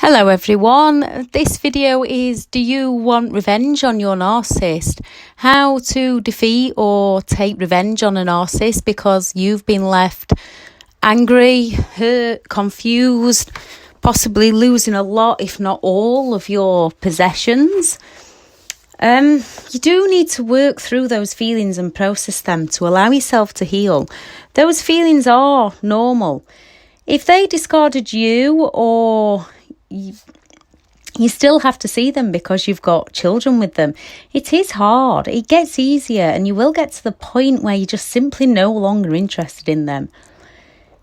Hello everyone, this video is do you want revenge on your narcissist? How to defeat or take revenge on a narcissist because you've been left angry, hurt, confused, possibly losing a lot if not all of your possessions. You do need to work through those feelings and process them to allow yourself to heal. Those feelings are normal. If they discarded you or you still have to see them because you've got children with them, it is hard. It gets easier and you will get to the point where you're just simply no longer interested in them.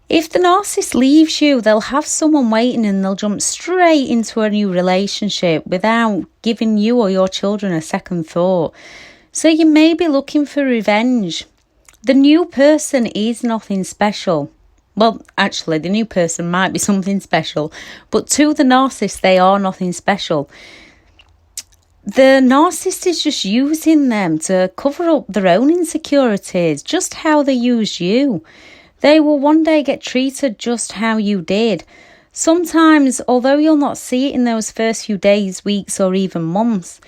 If the narcissist leaves you, they'll have someone waiting and they'll jump straight into a new relationship without giving you or your children a second thought. So you may be looking for revenge. The new person is nothing special. Well, actually, the new person might be something special, but to the narcissist, they are nothing special. The narcissist is just using them to cover up their own insecurities, just how they use you. They will one day get treated just how you did. Sometimes, although you'll not see it in those first few days, weeks, or even months,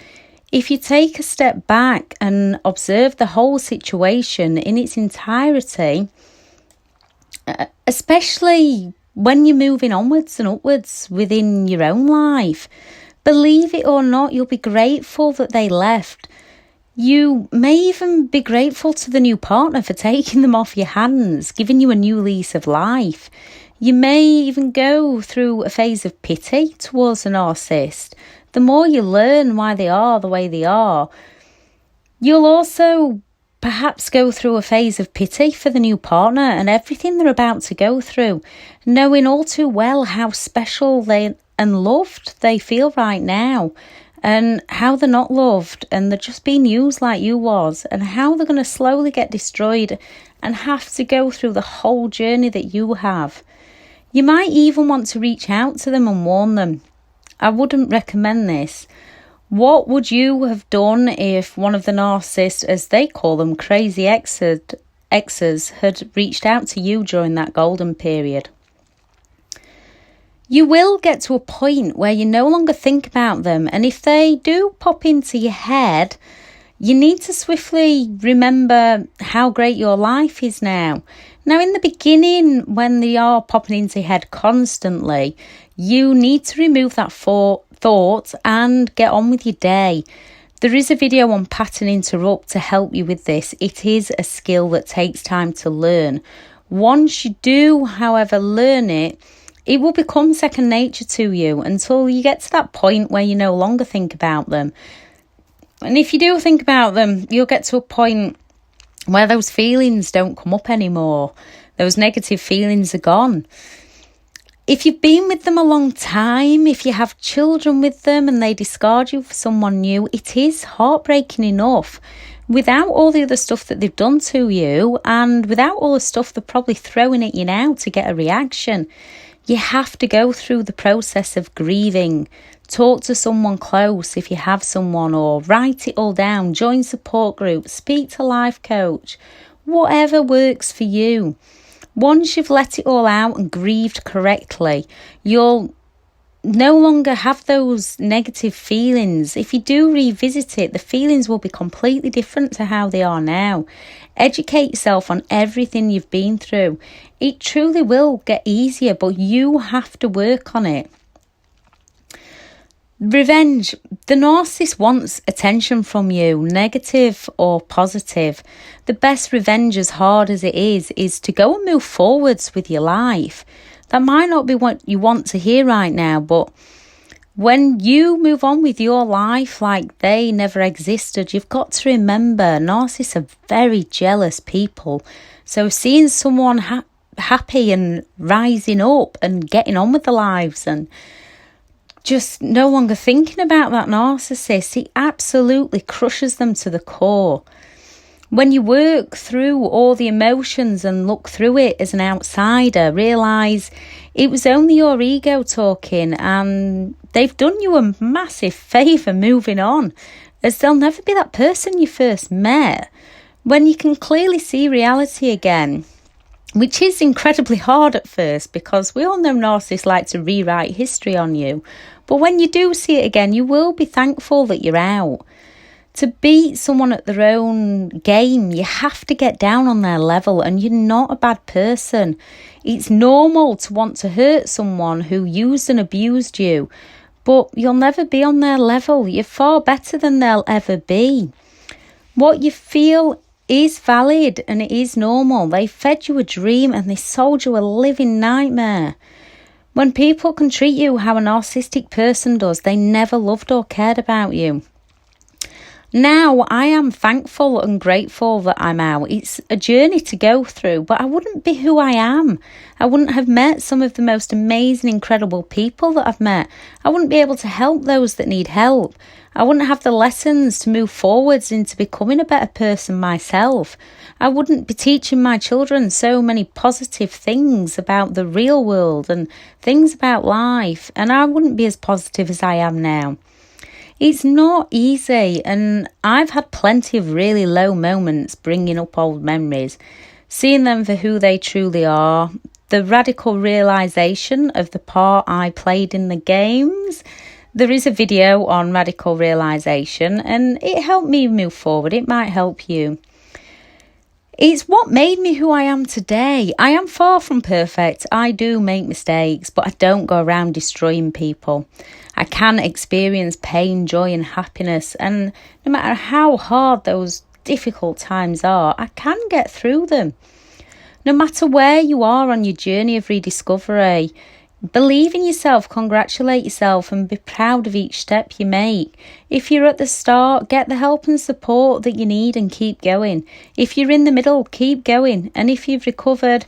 if you take a step back and observe the whole situation in its entirety, especially when you're moving onwards and upwards within your own life, believe it or not, you'll be grateful that they left. You may even be grateful to the new partner for taking them off your hands, giving you a new lease of life. You may even go through a phase of pity towards a narcissist. The more you learn why they are the way they are, you'll also perhaps go through a phase of pity for the new partner and everything they're about to go through, knowing all too well how special and loved they feel right now, and how they're not loved and they're just being used like you was, and how they're going to slowly get destroyed and have to go through the whole journey that you have. You might even want to reach out to them and warn them. I wouldn't recommend this. What would you have done if one of the narcissists, as they call them, crazy exes, had reached out to you during that golden period? You will get to a point where you no longer think about them, and if they do pop into your head, you need to swiftly remember how great your life is now. Now, in the beginning, when they are popping into your head constantly, you need to remove that thought and get on with your day. There is a video on pattern interrupt to help you with this. It is a skill that takes time to learn. Once you do, however, learn it, it will become second nature to you until you get to that point where you no longer think about them. And if you do think about them, you'll get to a point where those feelings don't come up anymore. Those negative feelings are gone. If you've been with them a long time, if you have children with them and they discard you for someone new, it is heartbreaking enough without all the other stuff that they've done to you and without all the stuff they're probably throwing at you now to get a reaction. You have to go through the process of grieving. Talk to someone close if you have someone, or write it all down, join support groups, speak to a life coach, whatever works for you. Once you've let it all out and grieved correctly, you'll no longer have those negative feelings. If you do revisit it, the feelings will be completely different to how they are now. Educate yourself on everything you've been through. It truly will get easier, but you have to work on it. Revenge. The narcissist wants attention from you, negative or positive. The best revenge, as hard as it is to go and move forwards with your life. That might not be what you want to hear right now, but when you move on with your life like they never existed, you've got to remember narcissists are very jealous people. So seeing someone happy and rising up and getting on with their lives and just no longer thinking about that narcissist, it absolutely crushes them to the core. When you work through all the emotions and look through it as an outsider, realise it was only your ego talking, and they've done you a massive favour moving on, as they'll never be that person you first met. When you can clearly see reality again, which is incredibly hard at first because we all know narcissists like to rewrite history on you. But when you do see it again, you will be thankful that you're out. To beat someone at their own game, you have to get down on their level, and you're not a bad person. It's normal to want to hurt someone who used and abused you, but you'll never be on their level. You're far better than they'll ever be. What you feel is valid and it is normal. They fed you a dream and they sold you a living nightmare. When people can treat you how a narcissistic person does, they never loved or cared about you. Now, I am thankful and grateful that I'm out. It's a journey to go through, but I wouldn't be who I am. I wouldn't have met some of the most amazing, incredible people that I've met. I wouldn't be able to help those that need help. I wouldn't have the lessons to move forwards into becoming a better person myself. I wouldn't be teaching my children so many positive things about the real world and things about life, and I wouldn't be as positive as I am now. It's not easy, and I've had plenty of really low moments bringing up old memories, seeing them for who they truly are, the radical realisation of the part I played in the games. There is a video on radical realisation, and it helped me move forward. It might help you. It's what made me who I am today. I am far from perfect. I do make mistakes, but I don't go around destroying people. I can experience pain, joy and happiness, and no matter how hard those difficult times are, I can get through them. No matter where you are on your journey of rediscovery, believe in yourself, congratulate yourself and be proud of each step you make. If you're at the start, get the help and support that you need and keep going. If you're in the middle, keep going. And if you've recovered,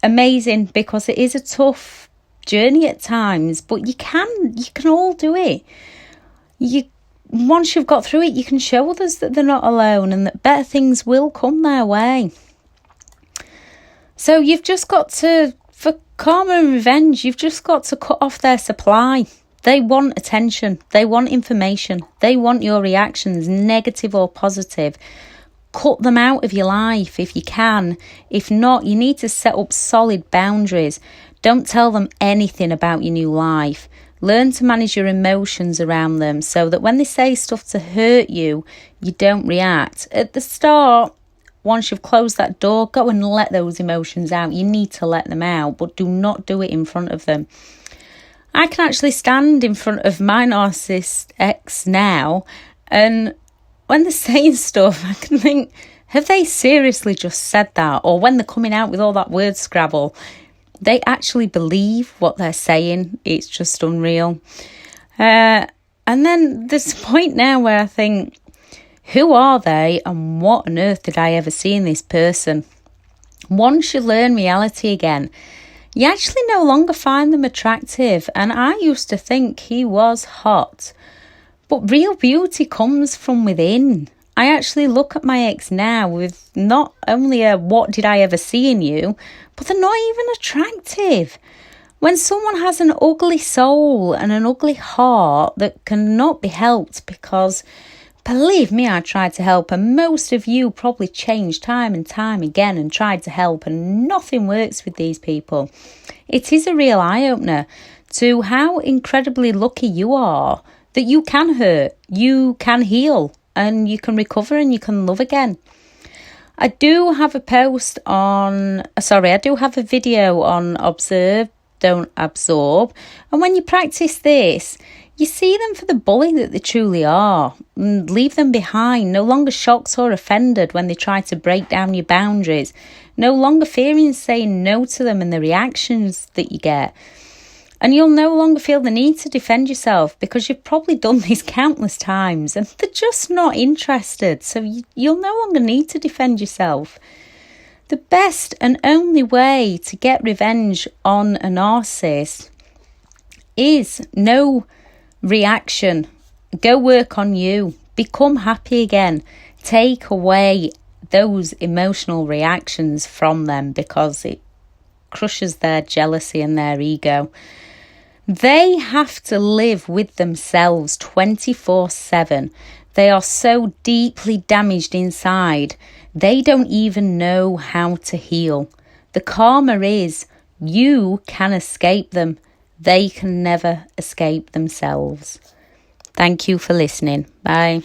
amazing, because it is a tough journey at times, but you can all do it. Once you've got through it, you can show others that they're not alone and that better things will come their way. So you've just got to, for karma and revenge, you've just got to cut off their supply. They want attention, they want information, they want your reactions, negative or positive. Cut them out of your life if you can. If not, you need to set up solid boundaries. Don't tell them anything about your new life. Learn to manage your emotions around them so that when they say stuff to hurt you, you don't react. At the start, once you've closed that door, go and let those emotions out. You need to let them out, but do not do it in front of them. I can actually stand in front of my narcissist ex now, and when they're saying stuff, I can think, have they seriously just said that? Or when they're coming out with all that word scrabble, they actually believe what they're saying. It's just unreal. And then there's a point now where I think, who are they and what on earth did I ever see in this person? Once you learn reality again, you actually no longer find them attractive. And I used to think he was hot. But real beauty comes from within. I actually look at my ex now with not only a what did I ever see in you, but they're not even attractive. When someone has an ugly soul and an ugly heart that cannot be helped, because believe me, I tried to help, and most of you probably changed time and time again and tried to help, and nothing works with these people. It is a real eye-opener to how incredibly lucky you are that you can hurt, you can heal, and you can recover and you can love again. I do have a video on observe, don't absorb. And when you practice this, you see them for the bully that they truly are and leave them behind, no longer shocked or offended when they try to break down your boundaries, no longer fearing saying no to them and the reactions that you get. And you'll no longer feel the need to defend yourself because you've probably done this countless times and they're just not interested. So you'll no longer need to defend yourself. The best and only way to get revenge on a narcissist is no reaction. Go work on you. Become happy again. Take away those emotional reactions from them because it crushes their jealousy and their ego. They have to live with themselves 24/7. They are so deeply damaged inside, they don't even know how to heal. The karma is you can escape them. They can never escape themselves. Thank you for listening. Bye.